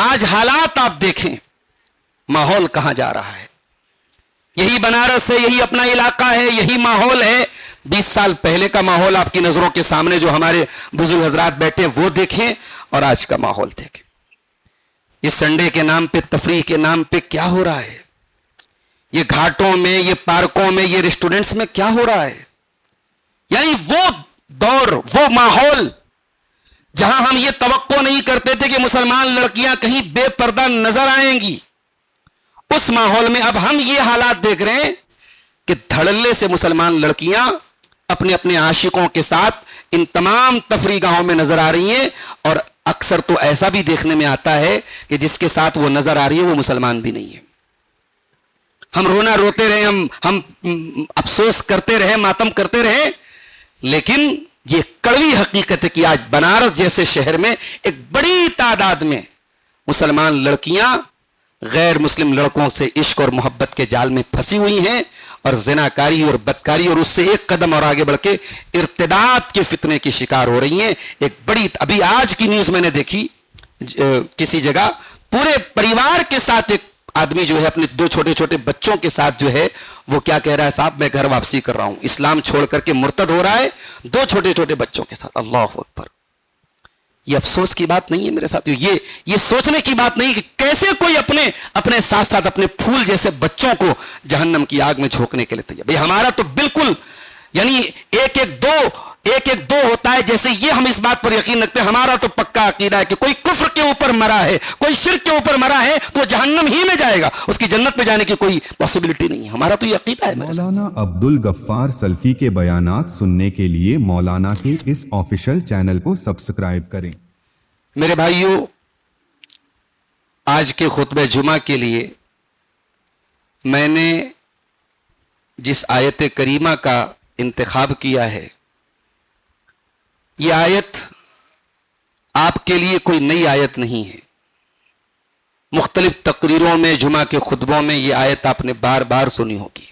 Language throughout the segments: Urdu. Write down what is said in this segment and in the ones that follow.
آج حالات آپ دیکھیں، ماحول کہاں جا رہا ہے. یہی بنارس ہے، یہی اپنا علاقہ ہے، یہی ماحول ہے. 20 سال پہلے کا ماحول آپ کی نظروں کے سامنے جو ہمارے بزرگ حضرات بیٹھے وہ دیکھیں، اور آج کا ماحول دیکھیں. یہ سنڈے کے نام پہ، تفریح کے نام پہ کیا ہو رہا ہے؟ یہ گھاٹوں میں، یہ پارکوں میں، یہ ریسٹورنٹس میں کیا ہو رہا ہے؟ یعنی وہ دور، وہ ماحول جہاں ہم یہ توقع نہیں کرتے تھے کہ مسلمان لڑکیاں کہیں بے پردہ نظر آئیں گی، اس ماحول میں اب ہم یہ حالات دیکھ رہے ہیں کہ دھڑلے سے مسلمان لڑکیاں اپنے اپنے عاشقوں کے ساتھ ان تمام تفریح گاہوں میں نظر آ رہی ہیں. اور اکثر تو ایسا بھی دیکھنے میں آتا ہے کہ جس کے ساتھ وہ نظر آ رہی ہے وہ مسلمان بھی نہیں ہے. ہم رونا روتے رہے، ہم افسوس کرتے رہے، ماتم کرتے رہے، لیکن یہ کڑوی حقیقت ہے کہ آج بنارس جیسے شہر میں ایک بڑی تعداد میں مسلمان لڑکیاں غیر مسلم لڑکوں سے عشق اور محبت کے جال میں پھنسی ہوئی ہیں، اور زناکاری اور بدکاری، اور اس سے ایک قدم اور آگے بڑھ کے ارتداد کے فتنے کی شکار ہو رہی ہیں. ایک بڑی، ابھی آج کی نیوز میں نے دیکھی، کسی جگہ پورے پریوار کے ساتھ ایک آدمی جو ہے اپنے 2 چھوٹے چھوٹے بچوں کے ساتھ جو ہے وہ کیا کہہ رہا ہے، صاحب میں گھر واپسی کر رہا ہوں، اسلام چھوڑ کر کے مرتد ہو رہا ہے 2 چھوٹے چھوٹے بچوں کے ساتھ. اللہ اکبر. یہ افسوس کی بات نہیں ہے میرے ساتھ، یہ سوچنے کی بات نہیں کہ کیسے کوئی اپنے ساتھ ساتھ اپنے پھول جیسے بچوں کو جہنم کی آگ میں جھونکنے کے لیے تیار. بھئی ہمارا تو بالکل، یعنی ایک ایک دو ہوتا ہے، جیسے یہ ہم اس بات پر یقین رکھتے ہیں. ہمارا تو پکا عقیدہ ہے کہ کوئی کفر کے اوپر مرا ہے، کوئی شرک کے اوپر مرا ہے تو جہنم ہی میں جائے گا، اس کی جنت میں جانے کی کوئی پاسبلٹی نہیں ہے. ہمارا تو یہ عقیدہ ہے. مولانا عبدالغفار سلفی کے بیانات سننے کے لیے مولانا کے اس آفیشل چینل کو سبسکرائب کریں. میرے بھائیوں، آج کے خطبہ جمعہ کے لیے میں نے جس آیت کریمہ کا انتخاب کیا ہے، یہ آیت آپ کے لیے کوئی نئی آیت نہیں ہے. مختلف تقریروں میں، جمعہ کے خطبوں میں یہ آیت آپ نے بار بار سنی ہوگی.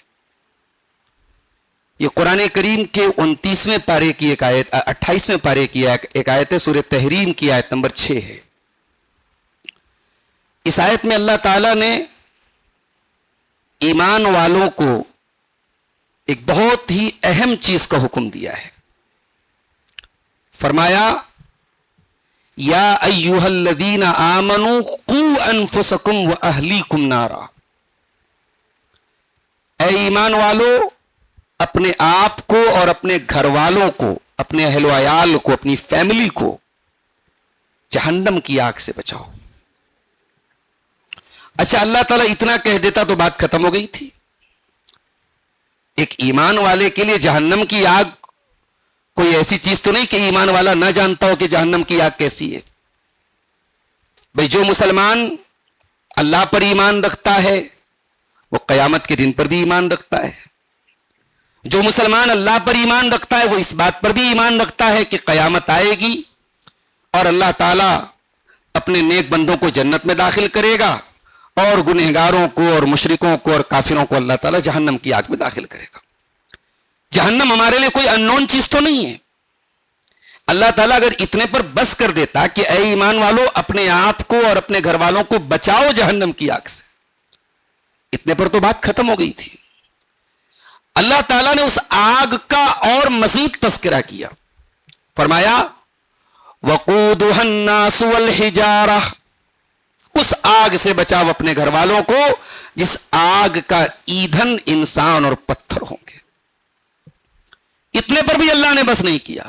یہ قرآن کریم کے 29ویں پارے کی ایک آیت، 28ویں پارے کی ایک آیت ہے، سورہ تحریم کی آیت نمبر 6 ہے. اس آیت میں اللہ تعالیٰ نے ایمان والوں کو ایک بہت ہی اہم چیز کا حکم دیا ہے. فرمایا، یا ایھا الذین آمنوا قوا انفسکم واہلیکم نارا. اے ایمان والو، اپنے آپ کو اور اپنے گھر والوں کو، اپنے اہل و عیال کو، اپنی فیملی کو جہنم کی آگ سے بچاؤ. اچھا، اللہ تعالیٰ اتنا کہہ دیتا تو بات ختم ہو گئی تھی. ایک ایمان والے کے لیے جہنم کی آگ کوئی ایسی چیز تو نہیں کہ ایمان والا نہ جانتا ہو کہ جہنم کی آگ کیسی ہے. بھئی جو مسلمان اللہ پر ایمان رکھتا ہے وہ قیامت کے دن پر بھی ایمان رکھتا ہے. جو مسلمان اللہ پر ایمان رکھتا ہے وہ اس بات پر بھی ایمان رکھتا ہے کہ قیامت آئے گی اور اللہ تعالیٰ اپنے نیک بندوں کو جنت میں داخل کرے گا، اور گنہگاروں کو اور مشرکوں کو اور کافروں کو اللہ تعالیٰ جہنم کی آگ میں داخل کرے گا. جہنم ہمارے لیے کوئی اننون چیز تو نہیں ہے. اللہ تعالیٰ اگر اتنے پر بس کر دیتا کہ اے ایمان والو، اپنے آپ کو اور اپنے گھر والوں کو بچاؤ جہنم کی آگ سے، اتنے پر تو بات ختم ہو گئی تھی. اللہ تعالیٰ نے اس آگ کا اور مزید تذکرہ کیا. فرمایا، وقودها الناس والحجارہ. اس آگ سے بچاؤ اپنے گھر والوں کو جس آگ کا ایندھن انسان اور پتھر ہوں گے. اتنے پر بھی اللہ نے بس نہیں کیا،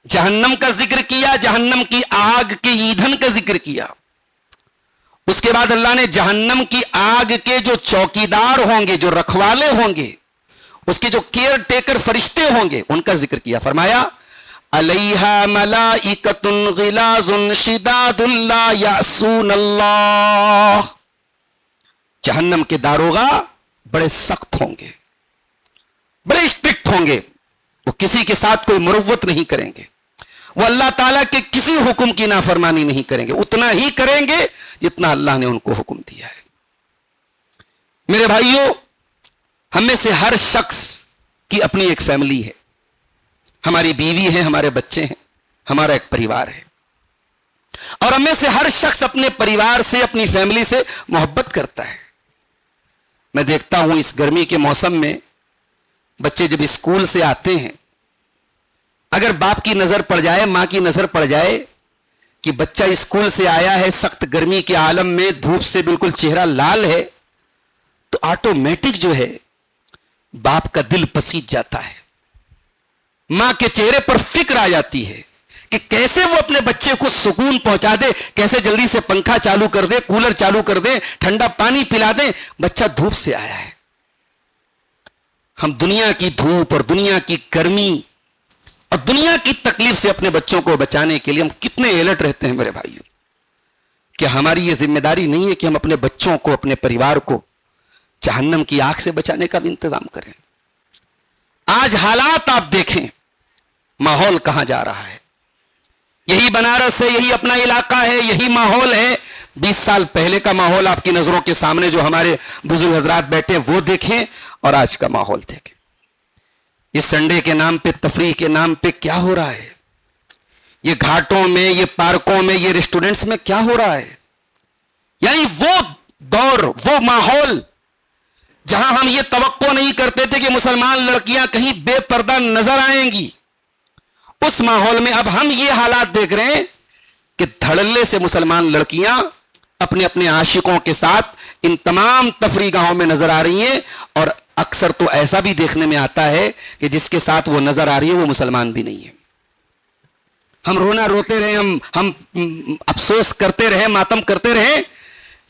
جہنم کا ذکر کیا، جہنم کی آگ کے ایندھن کا ذکر کیا. اس کے بعد اللہ نے جہنم کی آگ کے جو چوکیدار ہوں گے، جو رکھوالے ہوں گے، اس کے جو کیئر ٹیکر فرشتے ہوں گے، ان کا ذکر کیا. فرمایا، علیہا ملائکۃ غلاظ شداد لا یعصون اللہ. جہنم کے داروغہ بڑے سخت ہوں گے، بڑے اسٹرکٹ ہوں گے. وہ کسی کے ساتھ کوئی مروت نہیں کریں گے، وہ اللہ تعالیٰ کے کسی حکم کی نافرمانی نہیں کریں گے، اتنا ہی کریں گے جتنا اللہ نے ان کو حکم دیا ہے. میرے بھائیوں، ہم میں سے ہر شخص کی اپنی ایک فیملی ہے. ہماری بیوی ہے، ہمارے بچے ہیں، ہمارا ایک پریوار ہے. اور ہمیں سے ہر شخص اپنے پریوار سے اپنی فیملی سے محبت کرتا ہے. میں دیکھتا ہوں اس گرمی کے موسم میں بچے جب اسکول سے آتے ہیں, اگر باپ کی نظر پڑ جائے, ماں کی نظر پڑ جائے کہ بچہ اسکول سے آیا ہے سخت گرمی کے عالم میں, دھوپ سے بالکل چہرہ لال ہے, تو آٹومیٹک جو ہے باپ کا دل پسیج جاتا ہے. ماں کے چہرے پر فکر آ جاتی ہے کہ کیسے وہ اپنے بچے کو سکون پہنچا دے, کیسے جلدی سے پنکھا چالو کر دے, کولر چالو کر دے, ٹھنڈا پانی پلا دے, بچہ دھوپ سے آیا ہے. ہم دنیا کی دھوپ اور دنیا کی گرمی اور دنیا کی تکلیف سے اپنے بچوں کو بچانے کے لیے ہم کتنے الرٹ رہتے ہیں میرے بھائیوں. کیا ہماری یہ ذمہ داری نہیں ہے کہ ہم اپنے بچوں کو, اپنے پریوار کو جہنم کی آگ سے بچانے کا بھی انتظام کریں؟ آج حالات آپ دیکھیں, ماحول کہاں جا رہا ہے. یہی بنارس ہے, یہی اپنا علاقہ ہے, یہی ماحول ہے. 20 سال پہلے کا ماحول آپ کی نظروں کے سامنے جو ہمارے بزرگ حضرات بیٹھے وہ دیکھیں, اور آج کا ماحول دیکھیں. اس سنڈے کے نام پہ, تفریح کے نام پہ کیا ہو رہا ہے. یہ گھاٹوں میں, یہ پارکوں میں, یہ ریسٹورنٹس میں کیا ہو رہا ہے. یعنی وہ دور, وہ ماحول جہاں ہم یہ توقع نہیں کرتے تھے کہ مسلمان لڑکیاں کہیں بے پردہ نظر آئیں گی, اس ماحول میں اب ہم یہ حالات دیکھ رہے ہیں کہ دھڑلے سے مسلمان لڑکیاں اپنے اپنے عاشقوں کے ساتھ ان تمام تفریح گاہوں میں نظر آ رہی ہیں. اور اکثر تو ایسا بھی دیکھنے میں آتا ہے کہ جس کے ساتھ وہ نظر آ رہی ہے وہ مسلمان بھی نہیں ہے. ہم رونا روتے رہے, ہم افسوس کرتے رہے, ماتم کرتے رہے,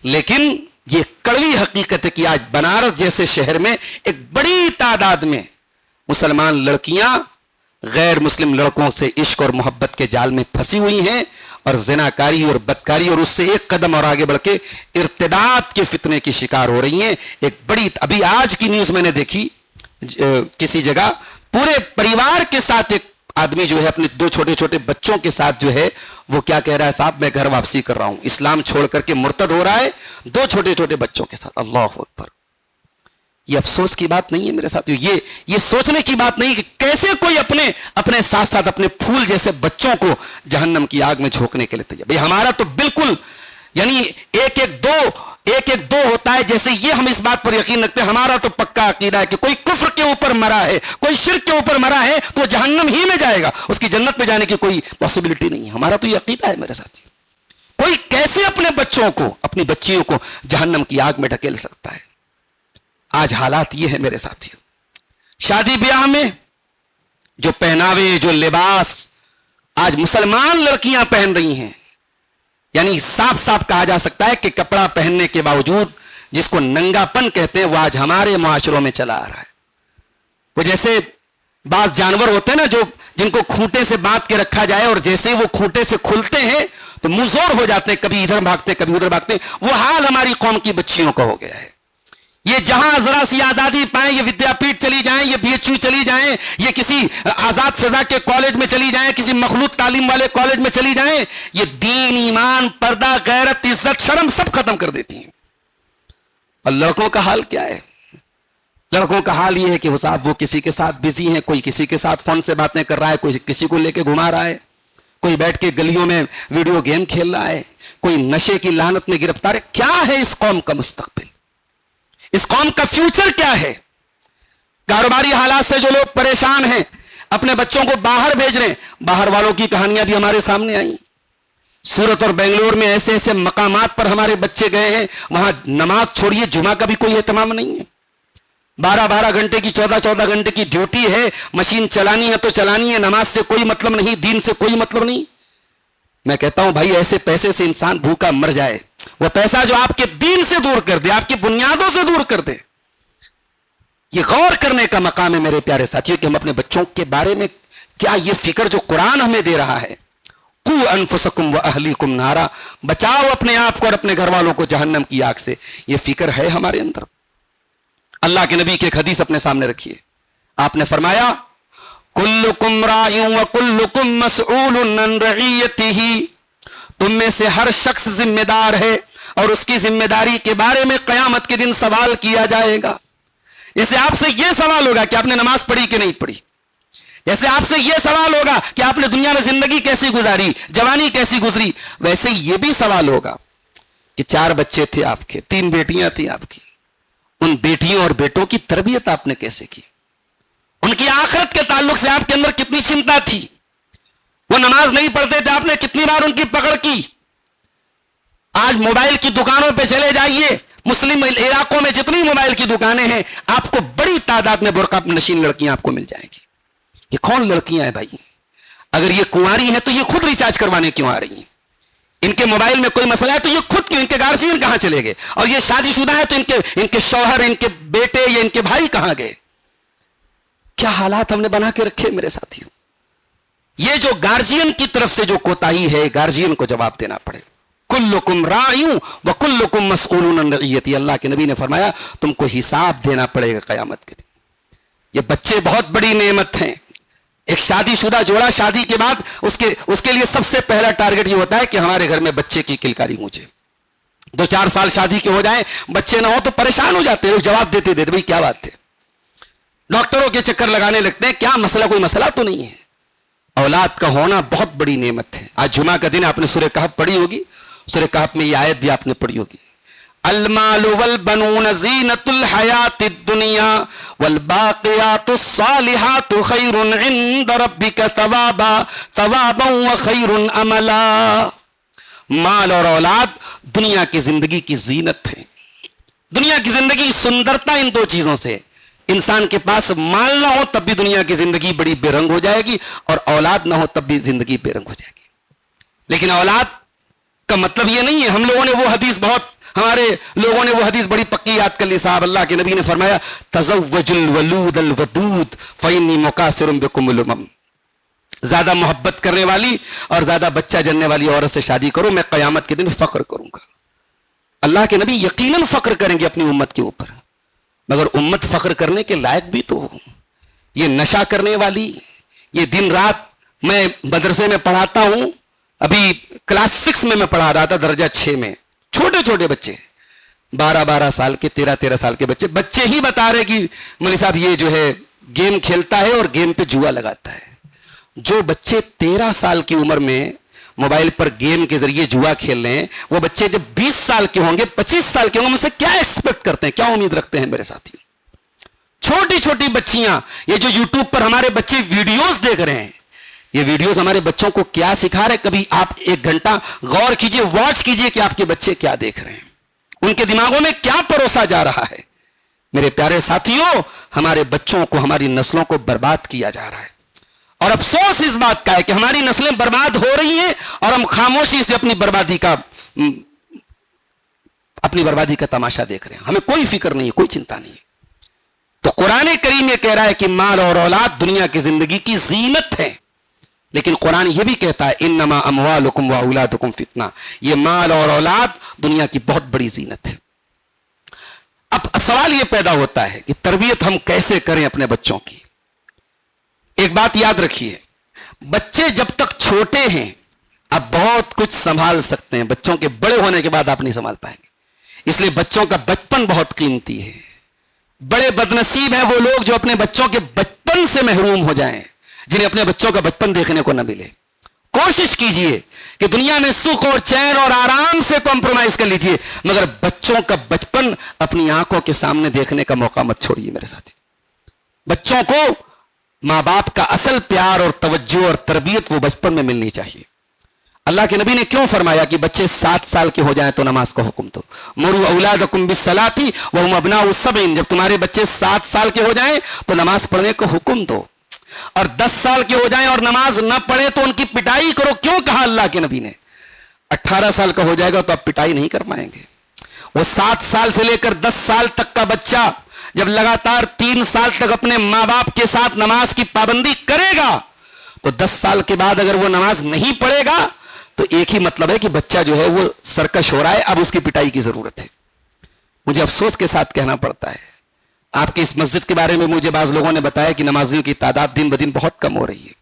لیکن یہ کڑوی حقیقت ہے کہ آج بنارس جیسے شہر میں ایک بڑی تعداد میں مسلمان لڑکیاں غیر مسلم لڑکوں سے عشق اور محبت کے جال میں پھنسی ہوئی ہیں, اور زناکاری اور بدکاری اور اس سے ایک قدم اور آگے بڑھ کے ارتداد کے فتنے کی شکار ہو رہی ہیں. ایک بڑی, ابھی آج کی نیوز میں نے دیکھی, کسی جگہ پورے پریوار کے ساتھ ایک آدمی جو ہے اپنے 2 چھوٹے چھوٹے بچوں کے ساتھ جو ہے وہ کیا کہہ رہا ہے, صاحب میں گھر واپسی کر رہا ہوں, اسلام چھوڑ کر کے مرتد ہو رہا ہے 2 چھوٹے چھوٹے بچوں کے ساتھ. اللہ اکبر. یہ افسوس کی بات نہیں ہے میرے ساتھیو, یہ سوچنے کی بات نہیں کہ کیسے کوئی اپنے ساتھ ساتھ اپنے پھول جیسے بچوں کو جہنم کی آگ میں جھونکنے کے لیے تیار. بھئی ہمارا تو بالکل یعنی ایک ایک دو ہوتا ہے, جیسے یہ ہم اس بات پر یقین رکھتے ہیں. ہمارا تو پکا عقیدہ ہے کہ کوئی کفر کے اوپر مرا ہے, کوئی شرک کے اوپر مرا ہے تو جہنم ہی میں جائے گا, اس کی جنت میں جانے کی کوئی پاسبلٹی نہیں ہے. ہمارا تو یہ عقیدہ ہے میرے ساتھی. کوئی کیسے اپنے بچوں کو, اپنی بچیوں کو جہنم کی آگ میں ڈھکیل سکتا ہے. آج حالات یہ ہے میرے ساتھیوں. شادی بیاہ میں جو پہناوے, جو لباس آج مسلمان لڑکیاں پہن رہی ہیں, یعنی صاف صاف کہا جا سکتا ہے کہ کپڑا پہننے کے باوجود جس کو ننگا پن کہتے ہیں وہ آج ہمارے معاشروں میں چلا آ رہا ہے. وہ جیسے بعض جانور ہوتے ہیں نا جو جن کو کھوٹے سے باندھ کے رکھا جائے اور جیسے وہ کھوٹے سے کھلتے ہیں تو منہ زور ہو جاتے ہیں, کبھی ادھر بھاگتے کبھی ادھر بھاگتے. وہ حال ہماری قوم کی بچیوں کا ہو گیا ہے. یہ جہاں ذرا سی آزادی پائیں, یہ ودیا پیٹھ چلی جائیں, یہ بی ایچ یو چلی جائیں, یہ کسی آزاد فضا کے کالج میں چلی جائیں, کسی مخلوط تعلیم والے کالج میں چلی جائیں, یہ دین, ایمان, پردہ, غیرت, عزت, شرم سب ختم کر دیتی ہیں. اور لڑکوں کا حال کیا ہے؟ لڑکوں کا حال یہ ہے کہ وہ صاحب وہ کسی کے ساتھ بزی ہیں, کوئی کسی کے ساتھ فون سے باتیں کر رہا ہے, کوئی کسی کو لے کے گھما رہا ہے, کوئی بیٹھ کے گلیوں میں ویڈیو گیم کھیل رہا ہے, کوئی نشے کی لعنت میں گرفتار ہے. کیا ہے اس قوم کا مستقبل؟ اس قوم کا فیوچر کیا ہے؟ کاروباری حالات سے جو لوگ پریشان ہیں, اپنے بچوں کو باہر بھیج رہے ہیں. باہر والوں کی کہانیاں بھی ہمارے سامنے آئیں. سورت اور بنگلور میں ایسے ایسے مقامات پر ہمارے بچے گئے ہیں, وہاں نماز چھوڑیے جمعہ کا بھی کوئی اہتمام نہیں ہے. 12 گھنٹے کی 14 گھنٹے کی ڈیوٹی ہے, مشین چلانی ہے تو چلانی ہے, نماز سے کوئی مطلب نہیں, دین سے کوئی مطلب نہیں. میں کہتا ہوں بھائی ایسے پیسے سے انسان بھوکا مر جائے, وہ پیسہ جو آپ کے دین سے دور کر دے, آپ کی بنیادوں سے دور کر دے. یہ غور کرنے کا مقام ہے میرے پیارے ساتھیوں کہ ہم اپنے بچوں کے بارے میں کیا یہ فکر جو قرآن ہمیں دے رہا ہے, قوا انفسکم واہلیکم نارا, بچاؤ اپنے آپ کو اور اپنے گھر والوں کو جہنم کی آگ سے, یہ فکر ہے ہمارے اندر؟ اللہ کے نبی کی ایک حدیث اپنے سامنے رکھیے. آپ نے فرمایا کلکم راع وکلکم مسئول عن رعیتہ, تم میں سے ہر شخص ذمہ دار ہے اور اس کی ذمہ داری کے بارے میں قیامت کے دن سوال کیا جائے گا. جیسے آپ سے یہ سوال ہوگا کہ آپ نے نماز پڑھی کہ نہیں پڑھی, جیسے آپ سے یہ سوال ہوگا کہ آپ نے دنیا میں زندگی کیسی گزاری، جوانی کیسی گزری، ویسے یہ بھی سوال ہوگا کہ 4 بچے تھے آپ کے، 3 بیٹیاں تھیں آپ کی، ان بیٹیوں اور بیٹوں کی تربیت آپ نے کیسے کی، ان کی آخرت کے تعلق سے آپ کے اندر کتنی چنتا تھی، وہ نماز نہیں پڑھتے تھے، آپ نے کتنی بار ان کی پکڑ کی۔ آج موبائل کی دکانوں پہ چلے جائیے، مسلم علاقوں میں جتنی موبائل کی دکانیں ہیں، آپ کو بڑی تعداد میں برقع نشین لڑکیاں آپ کو مل جائیں گی۔ یہ کون لڑکیاں ہیں بھائی؟ اگر یہ کنواری ہیں تو یہ خود ریچارج کروانے کیوں آ رہی ہیں؟ ان کے موبائل میں کوئی مسئلہ ہے تو یہ خود کیوں؟ ان کے گارجین کہاں چلے گئے؟ اور یہ شادی شدہ ہے تو ان کے شوہر، ان کے بیٹے یا ان کے بھائی کہاں گئے؟ کیا حالات ہم نے بنا کے رکھے میرے ساتھیوں۔ یہ جو گارجین کی طرف سے جو کوتاہی ہے، گارجین کو جواب دینا پڑے۔ کلکم راعی وکلکم مسئول عن رعیتہ، اللہ کے نبی نے فرمایا تم کو حساب دینا پڑے گا قیامت کے دن۔ یہ بچے بہت بڑی نعمت ہیں۔ ایک شادی شدہ جوڑا شادی کے بعد اس کے لیے سب سے پہلا ٹارگٹ یہ ہوتا ہے کہ ہمارے گھر میں بچے کی کلکاری گونجے۔ 2-4 سال شادی کے ہو جائیں، بچے نہ ہو تو پریشان ہو جاتے ہیں، لوگ جواب دیتے بھئی کیا بات ہے، ڈاکٹروں کے چکر لگانے لگتے ہیں، کیا مسئلہ، کوئی مسئلہ تو نہیں ہے۔ اولاد کا ہونا بہت بڑی نعمت ہے۔ آج جمعہ کا دن آپ نے سورہ کہف پڑھی ہوگی، سورہ کہف میں یہ آیت بھی آپ نے پڑھی ہوگی، المال والبنون زینۃ الحیات الدنیا والباقیات الصالحات خیر عند ربک ثوابا وخیر عملا۔ مال اور اولاد دنیا کی زندگی کی زینت ہے۔ دنیا کی زندگی کی سندرتا ان 2 چیزوں سے، انسان کے پاس مال نہ ہو تب بھی دنیا کی زندگی بڑی بے رنگ ہو جائے گی، اور اولاد نہ ہو تب بھی زندگی بے رنگ ہو جائے گی۔ لیکن اولاد کا مطلب یہ نہیں ہے، ہم لوگوں نے وہ حدیث ہمارے لوگوں نے وہ حدیث بڑی پکی یاد کر لی صاحب، اللہ کے نبی نے فرمایا تزوج الولود الودود فإنی مکاثر بکم الامم، زیادہ محبت کرنے والی اور زیادہ بچہ جننے والی عورت سے شادی کرو، میں قیامت کے دن فخر کروں گا۔ اللہ کے نبی یقیناً فخر کریں گے اپنی امت کے اوپر، مگر امت فخر کرنے کے لائق بھی تو ہو۔ یہ نشہ کرنے والی، یہ دن رات، میں مدرسے میں پڑھاتا ہوں، ابھی کلاس 6 میں پڑھا رہا تھا، درجہ 6 میں، چھوٹے چھوٹے بچے، 12 سال کے، 13 سال کے بچے ہی بتا رہے کہ مولوی صاحب یہ جو ہے گیم کھیلتا ہے اور گیم پہ جوا لگاتا ہے۔ جو بچے 13 سال کی عمر میں موبائل پر گیم کے ذریعے جوا کھیل رہے ہیں، وہ بچے جب 20 سال کے ہوں گے، 25 سال کے ہوں گے، مجھ سے کیا ایکسپیکٹ کرتے ہیں، کیا امید رکھتے ہیں میرے ساتھیوں؟ چھوٹی چھوٹی بچیاں، یہ جو یوٹیوب پر ہمارے بچے ویڈیوز دیکھ رہے ہیں، یہ ویڈیوز ہمارے بچوں کو کیا سکھا رہے؟ کبھی آپ 1 گھنٹہ غور کیجئے، واچ کیجئے کہ آپ کے بچے کیا دیکھ رہے ہیں، ان کے دماغوں میں کیا پروسا جا رہا ہے۔ میرے پیارے ساتھیوں، ہمارے بچوں کو، ہماری نسلوں کو برباد کیا جا رہا ہے، اور افسوس اس بات کا ہے کہ ہماری نسلیں برباد ہو رہی ہیں اور ہم خاموشی سے اپنی بربادی کا تماشا دیکھ رہے ہیں، ہمیں کوئی فکر نہیں ہے، کوئی چنتا نہیں ہے۔ تو قرآن کریم یہ کہہ رہا ہے کہ مال اور اولاد دنیا کی زندگی کی زینت ہے، لیکن قرآن یہ بھی کہتا ہے انما اموالکم واولادکم فتنہ، یہ مال اور اولاد دنیا کی بہت بڑی زینت ہے۔ اب سوال یہ پیدا ہوتا ہے کہ تربیت ہم کیسے کریں اپنے بچوں کی؟ ایک بات یاد رکھیے، بچے جب تک چھوٹے ہیں اب بہت کچھ سنبھال سکتے ہیں، بچوں کے بڑے ہونے کے بعد آپ نہیں سنبھال پائیں گے، اس لیے بچوں کا بچپن بہت قیمتی ہے۔ بڑے بدنصیب ہیں وہ لوگ جو اپنے بچوں کے بچپن سے محروم ہو جائیں، جنہیں اپنے بچوں کا بچپن دیکھنے کو نہ ملے۔ کوشش کیجئے کہ دنیا میں سکھ اور چین اور آرام سے کمپرومائز کر لیجئے، مگر بچوں کا بچپن اپنی آنکھوں کے سامنے دیکھنے کا موقع مت چھوڑیے میرے ساتھی۔ بچوں کو ماں باپ کا اصل پیار اور توجہ اور تربیت وہ بچپن میں ملنی چاہیے۔ اللہ کے نبی نے کیوں فرمایا کہ بچے 7 سال کے ہو جائیں تو نماز کا حکم دو، مروا اولادکم بالصلاۃ وهم ابناء 7، جب تمہارے بچے 7 سال کے ہو جائیں تو نماز پڑھنے کا حکم دو، اور 10 سال کے ہو جائیں اور نماز نہ پڑھے تو ان کی پٹائی کرو۔ کیوں کہا اللہ کے نبی نے؟ 18 سال کا ہو جائے گا تو آپ پٹائی نہیں کر پائیں گے۔ وہ 7 سال سے لے کر 10 سال تک کا بچہ جب لگاتار 3 سال تک اپنے ماں باپ کے ساتھ نماز کی پابندی کرے گا تو 10 سال کے بعد اگر وہ نماز نہیں پڑھے گا تو ایک ہی مطلب ہے کہ بچہ جو ہے وہ سرکش ہو رہا ہے، اب اس کی پٹائی کی ضرورت ہے۔ مجھے افسوس کے ساتھ کہنا پڑتا ہے، آپ کی اس مسجد کے بارے میں مجھے بعض لوگوں نے بتایا کہ نمازیوں کی تعداد دن بدن بہت کم ہو رہی ہے۔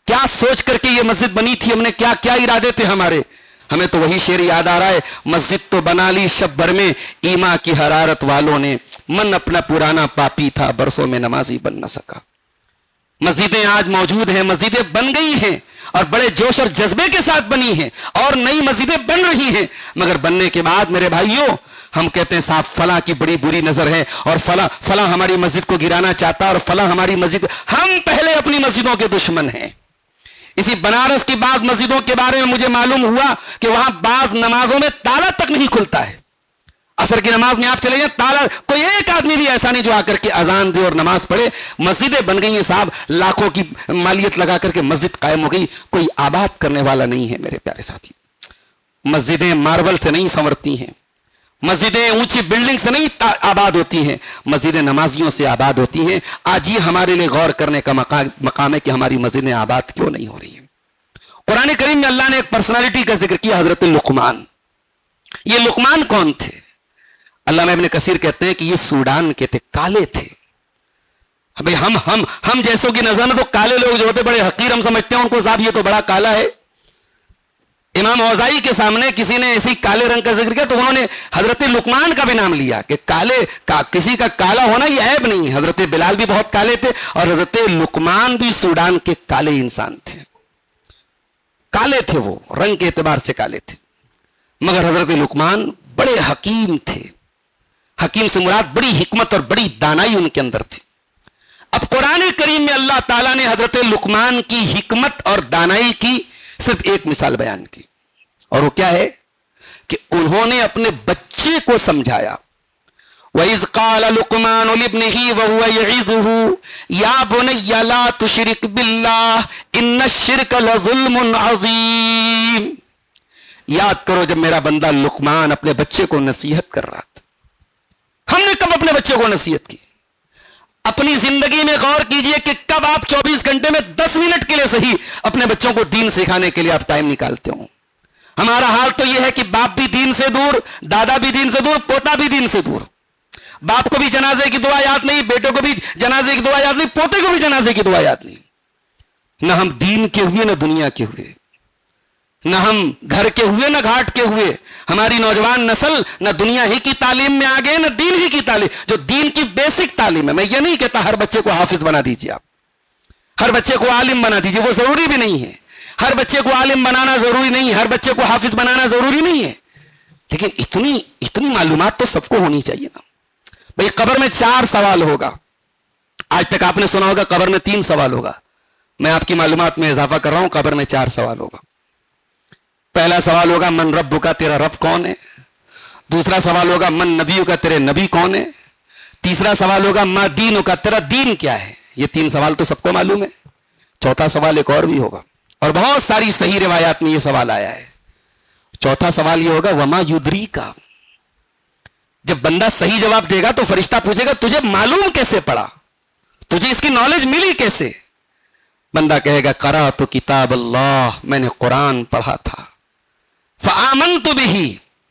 کیا سوچ کر کے یہ مسجد بنی تھی؟ ہم نے کیا کیا ارادے تھے ہمارے؟ ہمیں تو وہی شعر یاد آ رہا ہے، مسجد تو بنا لی شب بھر میں ایما کی حرارت والوں نے، من اپنا پرانا پاپی تھا برسوں میں نمازی بن نہ سکا۔ مسجدیں آج موجود ہیں, مسجدیں بن گئی ہیں اور بڑے جوش اور جذبے کے ساتھ بنی ہیں, اور نئی مسجدیں بن رہی ہیں, مگر بننے کے بعد میرے بھائیوں ہم کہتے ہیں صاحب فلاں کی بڑی بری نظر ہے اور فلاں ہماری مسجد کو گرانا چاہتا ہے اور فلاں ہماری مسجد. ہم پہلے اپنی مسجدوں کے دشمن ہیں. اسی بنارس کی بعض مسجدوں کے بارے میں مجھے معلوم ہوا کہ وہاں بعض نمازوں میں تالا تک نہیں کھلتا ہے. عصر کی نماز میں آپ چلے جائیں, تالا, کوئی ایک آدمی بھی ایسا نہیں جو آ کر کے اذان دے اور نماز پڑھے. مسجدیں بن گئی ہیں صاحب, لاکھوں کی مالیت لگا کر کے مسجد قائم ہو گئی, کوئی آباد کرنے والا نہیں ہے میرے پیارے ساتھی. مسجدیں ماربل سے نہیں سنورتی ہیں, مسجدیں اونچی بلڈنگ سے نہیں آباد ہوتی ہیں, مسجدیں نمازیوں سے آباد ہوتی ہیں. آج یہ ہمارے لیے غور کرنے کا مقام ہے کہ ہماری مسجدیں آباد کیوں نہیں ہو رہی ہیں. قرآن کریم میں اللہ نے ایک پرسنالٹی کا ذکر کیا, حضرت لقمان. یہ لقمان کون تھے؟ علامہ ابن کثیر کہتے ہیں کہ یہ سوڈان کے تھے, کالے تھے. بھئی ہم جیسوں کی نظر میں تو کالے لوگ جو ہوتے بڑے حقیر ہم سمجھتے ہیں ان کو, صاحب یہ تو بڑا کالا ہے. امام اوزائی کے سامنے کسی نے ایسی کالے رنگ کا ذکر کیا تو انہوں نے حضرت لقمان کا بھی نام لیا کہ کسی کا کالا ہونا یہ عیب نہیں ہے. حضرت بلال بھی بہت کالے تھے اور حضرت لقمان بھی سوڈان کے کالے انسان تھے. کالے تھے, وہ رنگ کے اعتبار سے کالے تھے, مگر حضرت لقمان بڑے حکیم تھے. حکیم سے مراد بڑی حکمت اور بڑی دانائی ان کے اندر تھی. اب قرآن کریم میں اللہ تعالیٰ نے حضرت لقمان کی حکمت اور دانائی کی صرف ایک مثال بیان کی, اور وہ کیا ہے کہ انہوں نے اپنے بچے کو سمجھایا. وَإِذْ قَالَ لُقْمَانُ لِابْنِهِ وَهُوَ يَعِظُهُ يَا بُنَيَّ لَا تُشْرِكْ بِاللَّهِ إِنَّ الشِّرْكَ لَظُلْمٌ عَظِيمٌ. یاد کرو جب میرا بندہ لقمان اپنے بچے کو نصیحت کر رہا تھا. ہم نے کب اپنے بچے کو نصیحت کی؟ اپنی زندگی میں غور کیجئے کہ کب آپ 24 گھنٹے میں 10 منٹ کے لیے صحیح اپنے بچوں کو دین سکھانے کے لیے آپ ٹائم نکالتے ہوں. ہمارا حال تو یہ ہے کہ باپ بھی دین سے دور, دادا بھی دین سے دور, پوتا بھی دین سے دور. باپ کو بھی جنازے کی دعا یاد نہیں, بیٹوں کو بھی جنازے کی دعا یاد نہیں, پوتے کو بھی جنازے کی دعا یاد نہیں. نہ ہم دین کے ہوئے نہ دنیا کے ہوئے, نہ ہم گھر کے ہوئے نہ گھاٹ کے ہوئے. ہماری نوجوان نسل نہ دنیا ہی کی تعلیم میں آگے نہ دین ہی کی تعلیم, جو دین کی بیسک تعلیم ہے. میں یہ نہیں کہتا ہر بچے کو حافظ بنا دیجیے, آپ ہر بچے کو عالم بنا دیجیے, وہ ضروری بھی نہیں ہے. ہر بچے کو عالم بنانا ضروری نہیں, ہر بچے کو حافظ بنانا ضروری نہیں ہے, لیکن اتنی معلومات تو سب کو ہونی چاہیے نا. بھئی قبر میں 4 سوال ہوگا. آج تک آپ نے سنا ہوگا قبر میں 3 سوال ہوگا. میں آپ کی معلومات میں اضافہ کر رہا ہوں, قبر میں 4 سوال ہوگا. پہلا سوال ہوگا من رب کا, تیرا رب کون ہے. دوسرا سوال ہوگا من نبیوں کا, تیرے نبی کون ہے. تیسرا سوال ہوگا ما دینوں کا, تیرا دین کیا ہے. یہ 3 سوال تو سب کو معلوم ہے. چوتھا سوال ایک اور بھی ہوگا, اور بہت ساری صحیح روایات میں یہ سوال آیا ہے. چوتھا سوال یہ ہوگا وما یدری کا. جب بندہ صحیح جواب دے گا تو فرشتہ پوچھے گا تجھے معلوم کیسے پڑا, تجھے اس کی نالج ملی کیسے. بندہ کہے گا قرأت کتاب اللہ, میں نے قرآن پڑھا تھا. فآمنت بہ,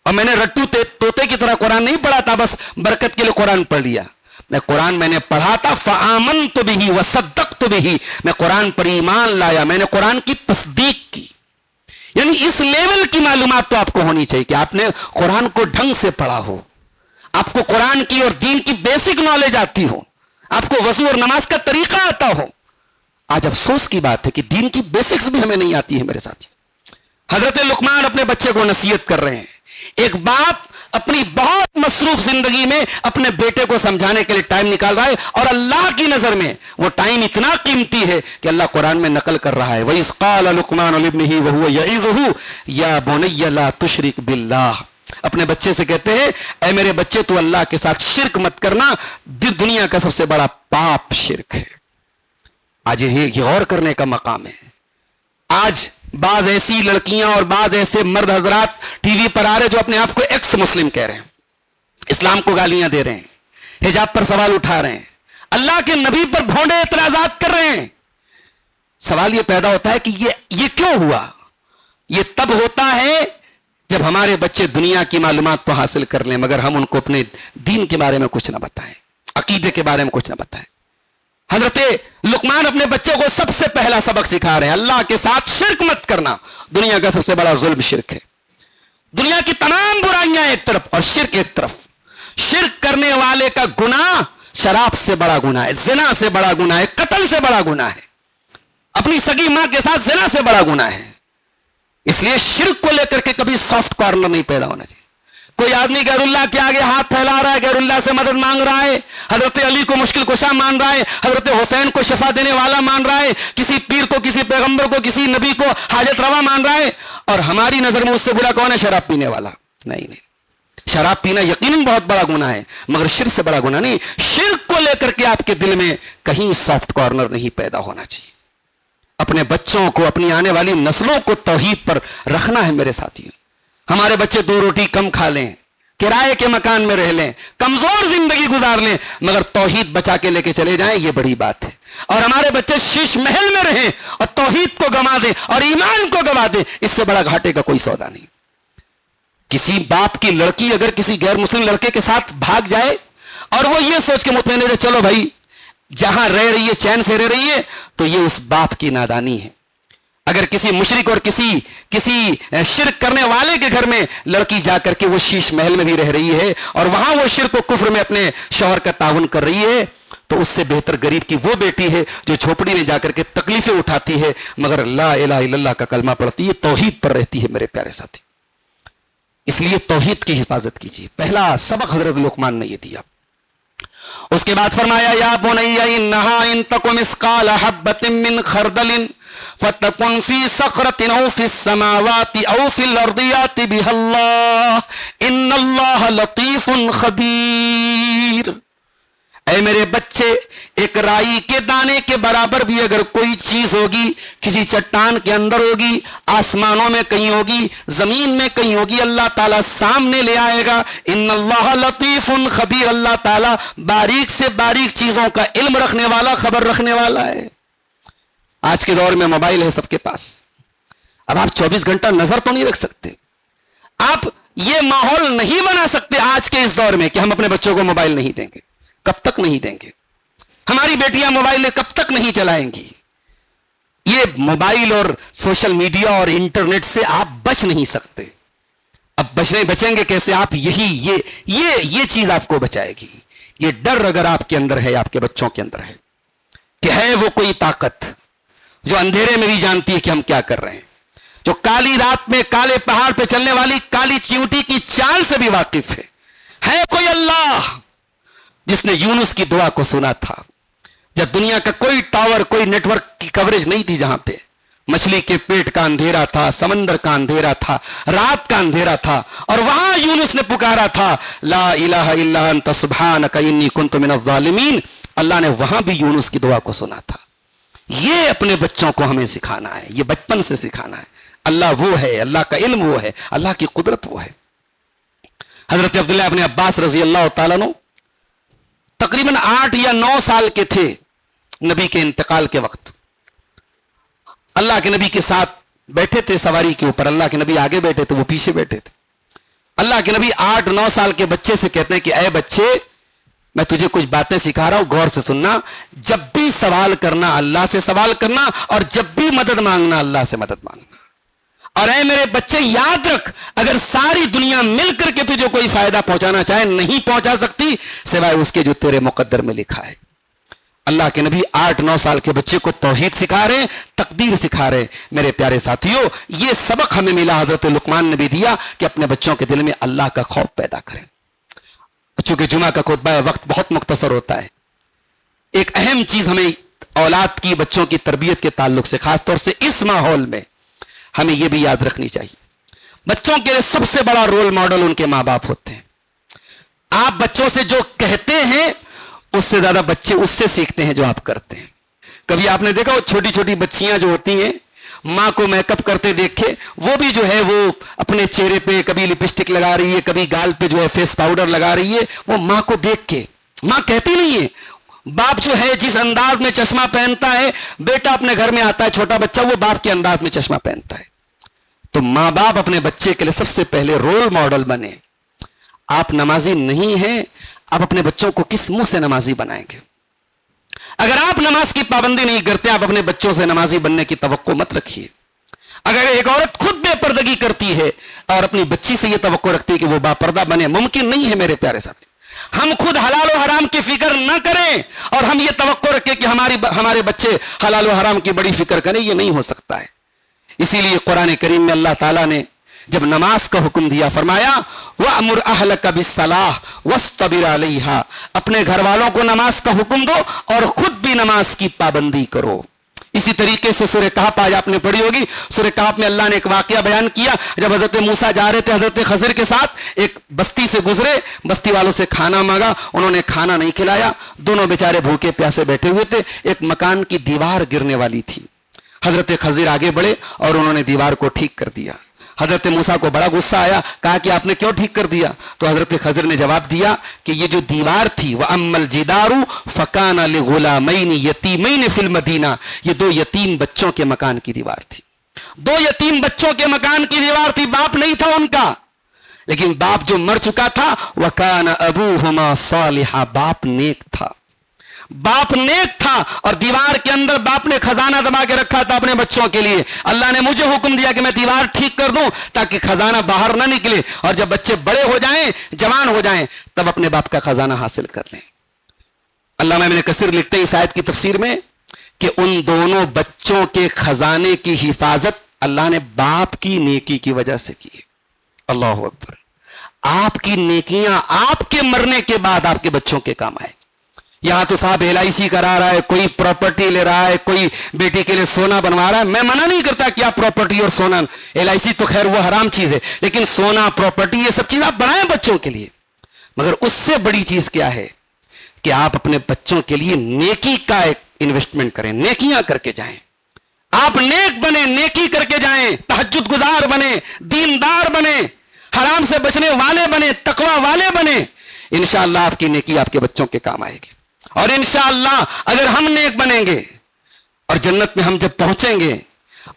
اور میں نے رٹو طوطے کی طرح قرآن نہیں پڑھا تھا بس برکت کے لیے قرآن پڑھ لیا. میں نے پڑھا تھا. فآمنت بہ وصدقت بہ, میں قرآن پر ایمان لایا, میں نے قرآن کی تصدیق کی. یعنی اس لیول کی معلومات تو آپ کو ہونی چاہیے کہ آپ نے قرآن کو ڈھنگ سے پڑھا ہو, آپ کو قرآن کی اور دین کی بیسک نالج آتی ہو, آپ کو وضو اور نماز کا طریقہ آتا ہو. آج افسوس کی بات ہے کہ دین کی بیسکس بھی ہمیں نہیں آتی ہے میرے ساتھی. حضرت لقمان اپنے بچے کو نصیحت کر رہے ہیں. ایک باپ اپنی بہت مصروف زندگی میں اپنے بیٹے کو سمجھانے کے لیے ٹائم نکال رہا ہے, اور اللہ کی نظر میں وہ ٹائم اتنا قیمتی ہے کہ اللہ قرآن میں نقل کر رہا ہے وَإِذْ قَالَ لُقْمَانُ لِابْنِهِ وَهُوَ يَعِظُهُ يَا بُنَيَّ لَا تُشْرِكْ بِاللَّهِ. اپنے بچے سے کہتے ہیں اے میرے بچے تو اللہ کے ساتھ شرک مت کرنا, دنیا کا سب سے بڑا پاپ شرک ہے. آج یہ غور کرنے کا مقام ہے. آج بعض ایسی لڑکیاں اور بعض ایسے مرد حضرات ٹی وی پر آ رہے جو اپنے آپ کو ایکس مسلم کہہ رہے ہیں, اسلام کو گالیاں دے رہے ہیں, حجاب پر سوال اٹھا رہے ہیں, اللہ کے نبی پر بھونڈے اعتراضات کر رہے ہیں. سوال یہ پیدا ہوتا ہے کہ یہ کیوں ہوا؟ یہ تب ہوتا ہے جب ہمارے بچے دنیا کی معلومات تو حاصل کر لیں مگر ہم ان کو اپنے دین کے بارے میں کچھ نہ بتائیں, عقیدے کے بارے میں کچھ نہ بتائیں. حضرت لقمان اپنے بچے کو سب سے پہلا سبق سکھا رہے ہیں اللہ کے ساتھ شرک مت کرنا. دنیا کا سب سے بڑا ظلم شرک ہے. دنیا کی تمام برائیاں ایک طرف اور شرک ایک طرف. شرک کرنے والے کا گناہ شراب سے بڑا گناہ ہے, زنا سے بڑا گناہ ہے, قتل سے بڑا گناہ ہے. اپنی سگی ماں کے ساتھ زنا سے بڑا گناہ ہے. اس لیے شرک کو لے کر کے کبھی سافٹ کارنر نہیں پیدا ہونا چاہیے. کوئی آدمی غیر اللہ کے آگے ہاتھ پھیلا رہا ہے, غیر اللہ سے مدد مانگ رہا ہے, حضرت علی کو مشکل کشا مان رہا ہے, حضرت حسین کو شفا دینے والا مان رہا ہے, کسی پیر کو, کسی پیغمبر کو, کسی نبی کو حاجت روا مان رہا ہے, اور ہماری نظر میں اس سے برا کون ہے؟ شراب پینے والا. نہیں, شراب پینا یقیناً بہت بڑا گناہ ہے, مگر شرک سے بڑا گناہ نہیں. شرک کو لے کر کے آپ کے دل میں کہیں سافٹ کارنر نہیں پیدا ہونا چاہیے. اپنے بچوں کو, اپنی آنے والی نسلوں کو توحید پر رکھنا ہے میرے ساتھیوں. ہمارے بچے 2 روٹی کم کھا لیں, کرائے کے مکان میں رہ لیں, کمزور زندگی گزار لیں, مگر توحید بچا کے لے کے چلے جائیں, یہ بڑی بات ہے. اور ہمارے بچے شیش محل میں رہیں اور توحید کو گوا دیں اور ایمان کو گوا دیں, اس سے بڑا گھاٹے کا کوئی سودا نہیں. کسی باپ کی لڑکی اگر کسی غیر مسلم لڑکے کے ساتھ بھاگ جائے اور وہ یہ سوچ کے مطمئن ہے چلو بھائی جہاں رہ رہی ہے چین سے رہ رہی ہے, تو یہ اس باپ کی نادانی ہے. اگر کسی مشرک اور کسی شرک کرنے والے کے گھر میں لڑکی جا کر کے وہ شیش محل میں بھی رہ رہی ہے اور وہاں وہ شرک و کفر میں اپنے شوہر کا تعاون کر رہی ہے, تو اس سے بہتر غریب کی وہ بیٹی ہے جو جھوپڑی میں جا کر کے تکلیفیں اٹھاتی ہے مگر لا الہ الا اللہ کا کلمہ پڑھتی ہے, توحید پر رہتی ہے. میرے پیارے ساتھی, اس لیے توحید کی حفاظت کیجیے. پہلا سبق حضرت لقمان نے یہ دیا. اس کے بعد فرمایا یا بنی انہا ان تک مثقال حبۃ من خردل فتکن فی صخرۃ او فی السماوات او فی الارض یأتی بها اللہ ان اللہ لطیف خبیر. اے میرے بچے, ایک رائی کے دانے کے برابر بھی اگر کوئی چیز ہوگی, کسی چٹان کے اندر ہوگی, آسمانوں میں کہیں ہوگی, زمین میں کہیں ہوگی, اللہ تعالیٰ سامنے لے آئے گا. ان اللہ لطیف خبیر, اللہ تعالیٰ باریک سے باریک چیزوں کا علم رکھنے والا, خبر رکھنے والا ہے. آج کے دور میں موبائل ہے سب کے پاس. اب آپ 24 گھنٹہ نظر تو نہیں رکھ سکتے, آپ یہ ماحول نہیں بنا سکتے آج کے اس دور میں کہ ہم اپنے بچوں کو موبائل نہیں دیں گے. کب تک نہیں دیں گے؟ ہماری بیٹیاں موبائل کب تک نہیں چلائیں گی؟ یہ موبائل اور سوشل میڈیا اور انٹرنیٹ سے آپ بچ نہیں سکتے. اب بچیں گے کیسے آپ؟ یہ چیز آپ کو بچائے گی. یہ ڈر اگر آپ کے اندر ہے, آپ کے بچوں کے اندر ہے کہ ہے وہ کوئی طاقت جو اندھیرے میں بھی جانتی ہے کہ ہم کیا کر رہے ہیں, جو کالی رات میں کالے پہاڑ پہ چلنے والی کالی چیونٹی کی چال سے بھی واقف ہے کوئی اللہ جس نے یونس کی دعا کو سنا تھا جب دنیا کا کوئی ٹاور, کوئی نیٹ ورک کی کوریج نہیں تھی, جہاں پہ مچھلی کے پیٹ کا اندھیرا تھا, سمندر کا اندھیرا تھا, رات کا اندھیرا تھا, اور وہاں یونس نے پکارا تھا لا الہ الا انت سبحانک انی کنت من الظالمین. اللہ نے وہاں بھی یونس کی دعا کو سنا تھا. یہ اپنے بچوں کو ہمیں سکھانا ہے, یہ بچپن سے سکھانا ہے. اللہ وہ ہے, اللہ کا علم وہ ہے, اللہ کی قدرت وہ ہے. حضرت عبداللہ ابن عباس رضی اللہ تعالیٰ عنہ تقریباً 8 یا 9 سال کے تھے نبی کے انتقال کے وقت. اللہ کے نبی کے ساتھ بیٹھے تھے سواری کے اوپر, اللہ کے نبی آگے بیٹھے تھے, وہ پیچھے بیٹھے تھے. اللہ کے نبی 8-9 سال کے بچے سے کہتے ہیں کہ اے بچے, میں تجھے کچھ باتیں سکھا رہا ہوں, غور سے سننا. جب بھی سوال کرنا اللہ سے سوال کرنا, اور جب بھی مدد مانگنا اللہ سے مدد مانگنا. اور اے میرے بچے یاد رکھ, اگر ساری دنیا مل کر کے تجھے کوئی فائدہ پہنچانا چاہے نہیں پہنچا سکتی سوائے اس کے جو تیرے مقدر میں لکھا ہے. اللہ کے نبی 8-9 سال کے بچے کو توحید سکھا رہے ہیں, تقدیر سکھا رہے ہیں. میرے پیارے ساتھیوں, یہ سبق ہمیں ملا, حضرت لقمان نے بھی دیا کہ اپنے بچوں کے دل میں اللہ کا خوف پیدا کریں. چونکہ جمعہ کا خطبہ وقت بہت مختصر ہوتا ہے, ایک اہم چیز ہمیں اولاد کی, بچوں کی تربیت کے تعلق سے, خاص طور سے اس ماحول میں ہمیں یہ بھی یاد رکھنی چاہیے, بچوں کے لیے سب سے بڑا رول ماڈل ان کے ماں باپ ہوتے ہیں. آپ بچوں سے جو کہتے ہیں اس سے زیادہ بچے اس سے سیکھتے ہیں جو آپ کرتے ہیں. کبھی آپ نے دیکھا وہ چھوٹی چھوٹی بچیاں جو ہوتی ہیں ماں کو میک اپ کرتے دیکھے, وہ بھی جو ہے وہ اپنے چہرے پہ کبھی لپسٹک لگا رہی ہے, کبھی گال پہ جو ہے فیس پاؤڈر لگا رہی ہے, وہ ماں کو دیکھ کے. ماں کہتی نہیں ہے. باپ جو ہے جس انداز میں چشمہ پہنتا ہے, بیٹا اپنے گھر میں آتا ہے چھوٹا بچہ, وہ باپ کے انداز میں چشمہ پہنتا ہے. تو ماں باپ اپنے بچے کے لیے سب سے پہلے رول ماڈل بنے. آپ نمازی نہیں ہیں, آپ اپنے بچوں کو کس منہ سے نمازی بنائیں گے؟ اگر آپ نماز کی پابندی نہیں کرتے, آپ اپنے بچوں سے نمازی بننے کی توقع مت رکھیے. اگر ایک عورت خود بے پردگی کرتی ہے اور اپنی بچی سے یہ توقع رکھتی ہے کہ وہ با پردہ بنے, ممکن نہیں ہے میرے پیارے ساتھی. ہم خود حلال و حرام کی فکر نہ کریں اور ہم یہ توقع رکھیں کہ ہمارے بچے حلال و حرام کی بڑی فکر کریں، یہ نہیں ہو سکتا ہے۔ اسی لیے قرآن کریم میں اللہ تعالیٰ نے جب نماز کا حکم دیا فرمایا وَأْمُرْ أَهْلَكَ بِالصَّلَاةِ وَاسْتَبِرْ عَلَيْهَا، اپنے گھر والوں کو نماز کا حکم دو اور خود بھی نماز کی پابندی کرو۔ اسی طریقے سے سورہ کہف آج آپ نے پڑھی ہوگی، سورہ کہف میں اللہ نے ایک واقعہ بیان کیا، جب حضرت موسیٰ جا رہے تھے حضرت خضر کے ساتھ، ایک بستی سے گزرے، بستی والوں سے کھانا مانگا، انہوں نے کھانا نہیں کھلایا، دونوں بیچارے بھوکے پیاسے بیٹھے ہوئے تھے، ایک مکان کی دیوار گرنے والی تھی، حضرت خضر آگے بڑھے اور انہوں نے دیوار کو ٹھیک کر دیا۔ حضرت موسیٰ کو بڑا غصہ آیا، کہا کہ آپ نے کیوں ٹھیک کر دیا؟ تو حضرت خضر نے جواب دیا کہ یہ جو دیوار تھی وَأَمَّا الْجِدَارُ فَكَانَ لِغُلَامَيْنِ يَتِيمَيْنِ فِي الْمَدِينَةِ، یہ دو یتیم بچوں کے مکان کی دیوار تھی، دو یتیم بچوں کے مکان کی دیوار تھی، باپ نہیں تھا ان کا، لیکن باپ جو مر چکا تھا وَكَانَ أَبُوهُمَا صَالِحًا، باپ نیک تھا، باپ نیک تھا، اور دیوار کے اندر باپ نے خزانہ دبا کے رکھا تھا اپنے بچوں کے لیے۔ اللہ نے مجھے حکم دیا کہ میں دیوار ٹھیک کر دوں تاکہ خزانہ باہر نہ نکلے، اور جب بچے بڑے ہو جائیں، جوان ہو جائیں، تب اپنے باپ کا خزانہ حاصل کر لیں۔ علامہ ابن کثیر لکھتے ہیں اس آیت کی تفسیر میں کہ ان دونوں بچوں کے خزانے کی حفاظت اللہ نے باپ کی نیکی کی وجہ سے کی ہے۔ اللہ اکبر، آپ کی نیکیاں آپ کے مرنے کے بعد آپ کے بچوں کے کام آئے۔ یہاں تو صاحب LIC کرا رہا ہے، کوئی پراپرٹی لے رہا ہے، کوئی بیٹی کے لیے سونا بنوا رہا ہے، میں منع نہیں کرتا کہ آپ پراپرٹی اور سونا، LIC تو خیر وہ حرام چیز ہے، لیکن سونا، پراپرٹی، یہ سب چیز آپ بنائیں بچوں کے لیے، مگر اس سے بڑی چیز کیا ہے کہ آپ اپنے بچوں کے لیے نیکی کا ایک انویسٹمنٹ کریں، نیکیاں کر کے جائیں، آپ نیک بنیں، نیکی کر کے جائیں، تہجد گزار بنیں، دیندار بنیں، حرام سے بچنے والے بنیں، تقوی والے بنیں، انشاءاللہ آپ کی نیکی آپ کے بچوں کے کام آئے گی۔ اور انشاءاللہ اگر ہم نیک بنیں گے اور جنت میں ہم جب پہنچیں گے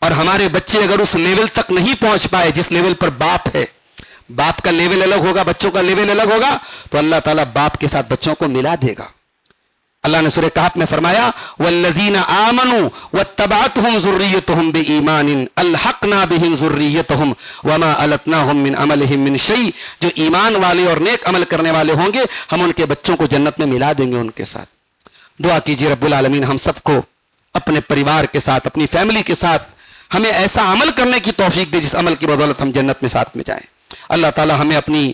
اور ہمارے بچے اگر اس لیول تک نہیں پہنچ پائے جس لیول پر باپ ہے، باپ کا لیول الگ ہوگا، بچوں کا لیول الگ ہوگا، تو اللہ تعالیٰ باپ کے ساتھ بچوں کو ملا دے گا۔ اللہ نے سورہ کہف میں فرمایا والذین آمنوا واتبعتهم ذریتهم بایمان الحقنا بهم ذریتهم وما التناهم من عملهم من شیء، جو ایمان والے اور نیک عمل کرنے والے ہوں گے ہم ان کے بچوں کو جنت میں ملا دیں گے ان کے ساتھ۔ دعا کیجیے رب العالمین ہم سب کو اپنے پریوار کے ساتھ، اپنی فیملی کے ساتھ ہمیں ایسا عمل کرنے کی توفیق دے جس عمل کی بدولت ہم جنت میں ساتھ میں جائیں۔ اللہ تعالی ہمیں اپنی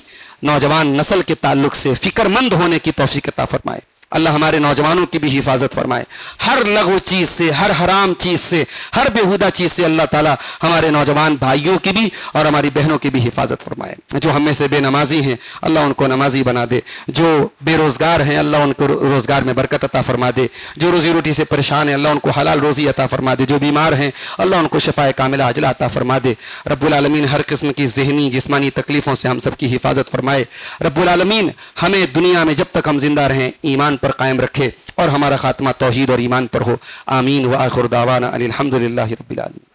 نوجوان نسل کے تعلق سے فکر مند ہونے کی توفیق عطا فرمائے۔ اللہ ہمارے نوجوانوں کی بھی حفاظت فرمائے، ہر لغو چیز سے، ہر حرام چیز سے، ہر بیہودہ چیز سے اللہ تعالیٰ ہمارے نوجوان بھائیوں کی بھی اور ہماری بہنوں کی بھی حفاظت فرمائے۔ جو ہم میں سے بے نمازی ہیں اللہ ان کو نمازی بنا دے، جو بے روزگار ہیں اللہ ان کو روزگار میں برکت عطا فرما دے، جو روزی روٹی سے پریشان ہیں اللہ ان کو حلال روزی عطا فرما دے، جو بیمار ہیں اللہ ان کو شفاء کاملہ عاجلہ عطا فرما دے۔ رب العالمین ہر قسم کی ذہنی جسمانی تکلیفوں سے ہم سب کی حفاظت فرمائے۔ رب العالمین ہمیں دنیا میں جب تک ہم زندہ رہیں ایمان پر قائم رکھے اور ہمارا خاتمہ توحید اور ایمان پر ہو، آمین وآخر دعوانا ان الحمدللہ رب العالمین۔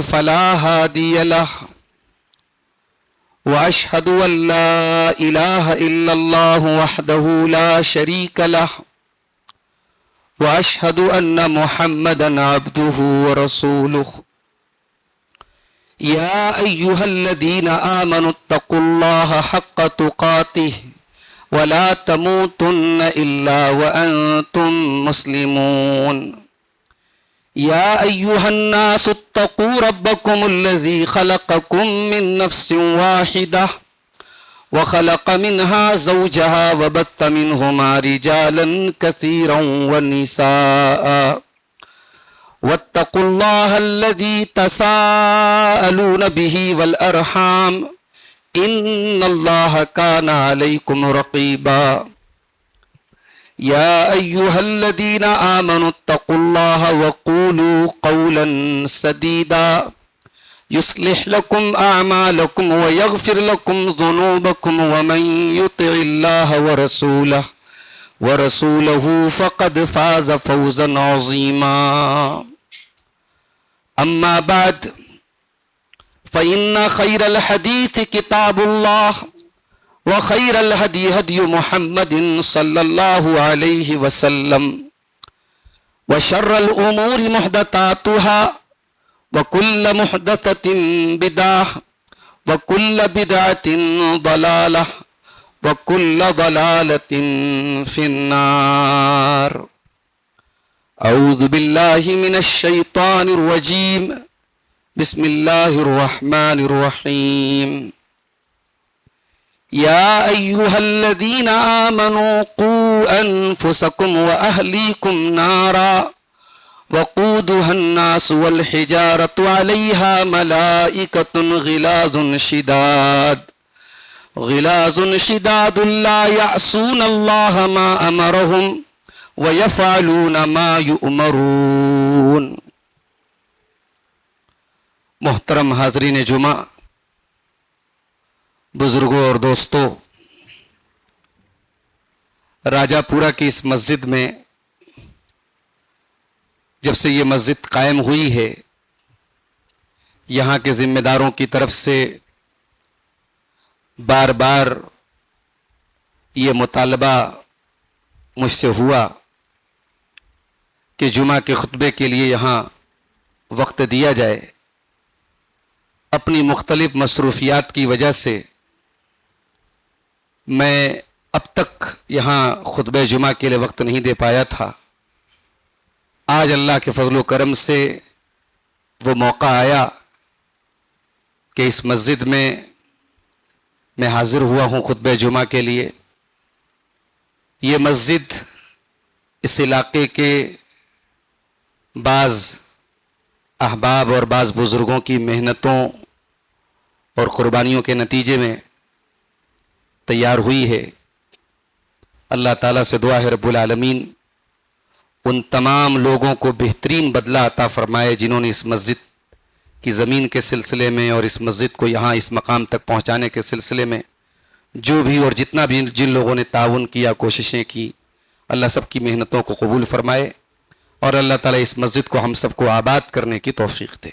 فلا هادي له واشهد ان لا اله الا الله وحده لا شريك له واشهد ان محمدا عبده ورسوله يا ايها الذين امنوا اتقوا الله حق تقاته ولا تموتن الا وانتم مسلمون يا أيها الناس اتقوا ربكم الذي خلقكم من نفس واحدة وخلق منها زوجها وبث منهما رجالا كثيرا ونساء واتقوا الله الذي تساءلون به والأرحام إن الله كان عليكم رقيبا يا أيها الذين آمنوا اتقوا الله وقولوا قولا سديدا يصلح لكم أعمالكم ويغفر لكم ذنوبكم ومن يطع الله ورسوله فقد فاز فوزا عظيما أما بعد فإن خير الحديث كتاب الله وخير الهدي هدي محمد صلى الله عليه وسلم وشر الأمور محدثاتها وكل محدثة بدعة وكل بدعة ضلالة وكل ضلالة في النار. أعوذ بالله من الشيطان الرجيم. بسم الله الرحمن الرحيم. يا أيها الذين آمنوا قوا أنفسكم وأهليكم نارا وقودها الناس والحجارة عليها ملائكة غلاظ شداد لا يعصون الله ما أمرهم ويفعلون ما يؤمرون. محترم حاضرین جمعہ، بزرگوں اور دوستوں، راجہ پورہ کی اس مسجد میں جب سے یہ مسجد قائم ہوئی ہے، یہاں کے ذمہ داروں کی طرف سے بار بار یہ مطالبہ مجھ سے ہوا کہ جمعہ کے خطبے کے لیے یہاں وقت دیا جائے. اپنی مختلف مصروفیات کی وجہ سے میں اب تک یہاں خطبہ جمعہ کے لیے وقت نہیں دے پایا تھا. آج اللہ کے فضل و کرم سے وہ موقع آیا کہ اس مسجد میں حاضر ہوا ہوں خطبہ جمعہ کے لیے. یہ مسجد اس علاقے کے بعض احباب اور بعض بزرگوں کی محنتوں اور قربانیوں کے نتیجے میں تیار ہوئی ہے. اللہ تعالیٰ سے دعا ہے رب العالمین ان تمام لوگوں کو بہترین بدلہ عطا فرمائے جنہوں نے اس مسجد کی زمین کے سلسلے میں اور اس مسجد کو یہاں اس مقام تک پہنچانے کے سلسلے میں جو بھی اور جتنا بھی جن لوگوں نے تعاون کیا، کوششیں کی، اللہ سب کی محنتوں کو قبول فرمائے اور اللہ تعالیٰ اس مسجد کو ہم سب کو آباد کرنے کی توفیق دے.